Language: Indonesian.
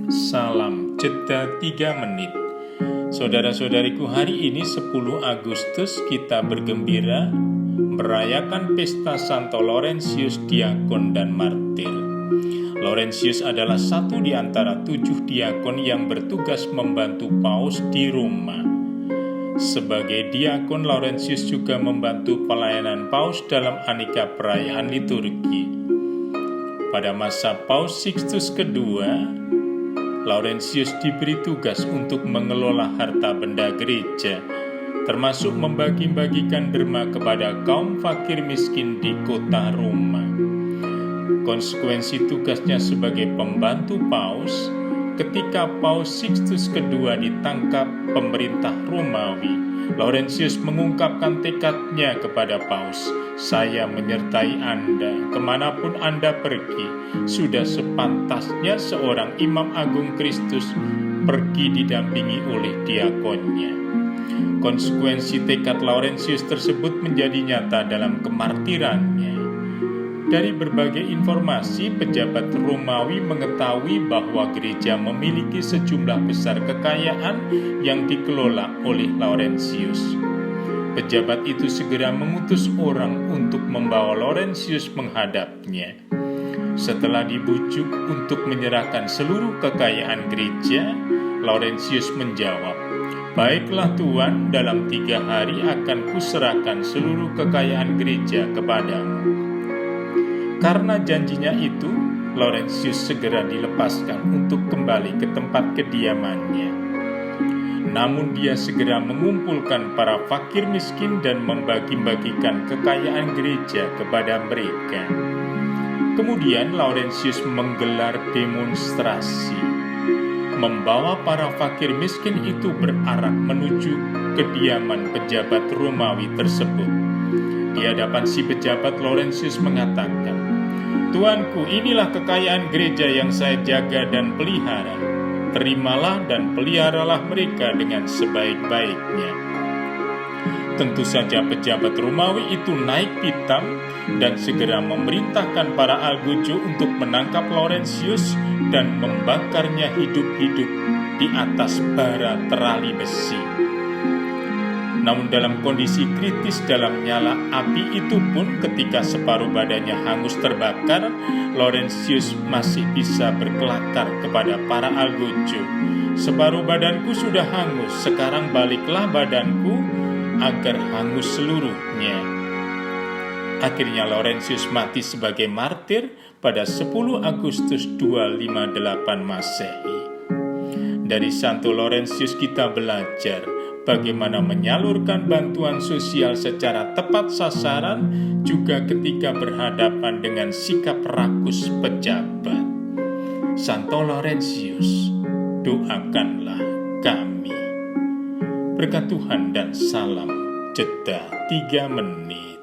Salam jeda 3 menit. Saudara-saudariku, hari ini 10 Agustus kita bergembira merayakan pesta Santo Laurentius Diakon dan Martir. Laurentius adalah satu di antara 7 diakon yang bertugas membantu Paus di Roma. Sebagai diakon, Laurentius juga membantu pelayanan Paus dalam aneka perayaan liturgi. Pada masa Paus Sixtus II, Laurentius diberi tugas untuk mengelola harta benda gereja, termasuk membagi-bagikan derma kepada kaum fakir miskin di kota Roma. Konsekuensi tugasnya sebagai pembantu Paus, ketika Paus Sixtus II ditangkap pemerintah Romawi, Laurentius mengungkapkan tekadnya kepada Paus, "Saya menyertai Anda kemanapun Anda pergi. Sudah sepantasnya seorang imam agung Kristus pergi didampingi oleh diakonnya." Konsekuensi tekad Laurentius tersebut menjadi nyata dalam kemartirannya. Dari berbagai informasi, pejabat Romawi mengetahui bahwa gereja memiliki sejumlah besar kekayaan yang dikelola oleh Laurentius. Pejabat itu segera mengutus orang untuk membawa Laurentius menghadapnya. Setelah dibujuk untuk menyerahkan seluruh kekayaan gereja, Laurentius menjawab, "Baiklah Tuan, dalam 3 hari akan kuserahkan seluruh kekayaan gereja kepadamu." Karena janjinya itu, Laurentius segera dilepaskan untuk kembali ke tempat kediamannya. Namun dia segera mengumpulkan para fakir miskin dan membagi-bagikan kekayaan gereja kepada mereka. Kemudian Laurentius menggelar demonstrasi, membawa para fakir miskin itu berarak menuju kediaman pejabat Romawi tersebut. Di hadapan si pejabat, Laurentius mengatakan, "Tuanku, inilah kekayaan gereja yang saya jaga dan pelihara. Terimalah dan peliharalah mereka dengan sebaik-baiknya." Tentu saja pejabat Romawi itu naik pitam dan segera memerintahkan para algojo untuk menangkap Laurentius dan membakarnya hidup-hidup di atas bara terali besi. Namun dalam kondisi kritis dalam nyala api itu pun, ketika separuh badannya hangus terbakar, Laurentius masih bisa berkelakar kepada para algojo, "Separuh badanku sudah hangus, sekarang baliklah badanku agar hangus seluruhnya." Akhirnya Laurentius mati sebagai martir pada 10 Agustus 258 Masehi. Dari Santo Laurentius kita belajar bagaimana menyalurkan bantuan sosial secara tepat sasaran juga ketika berhadapan dengan sikap rakus pejabat. Santo Laurentius, doakanlah kami. Berkat Tuhan dan salam jeda 3 menit.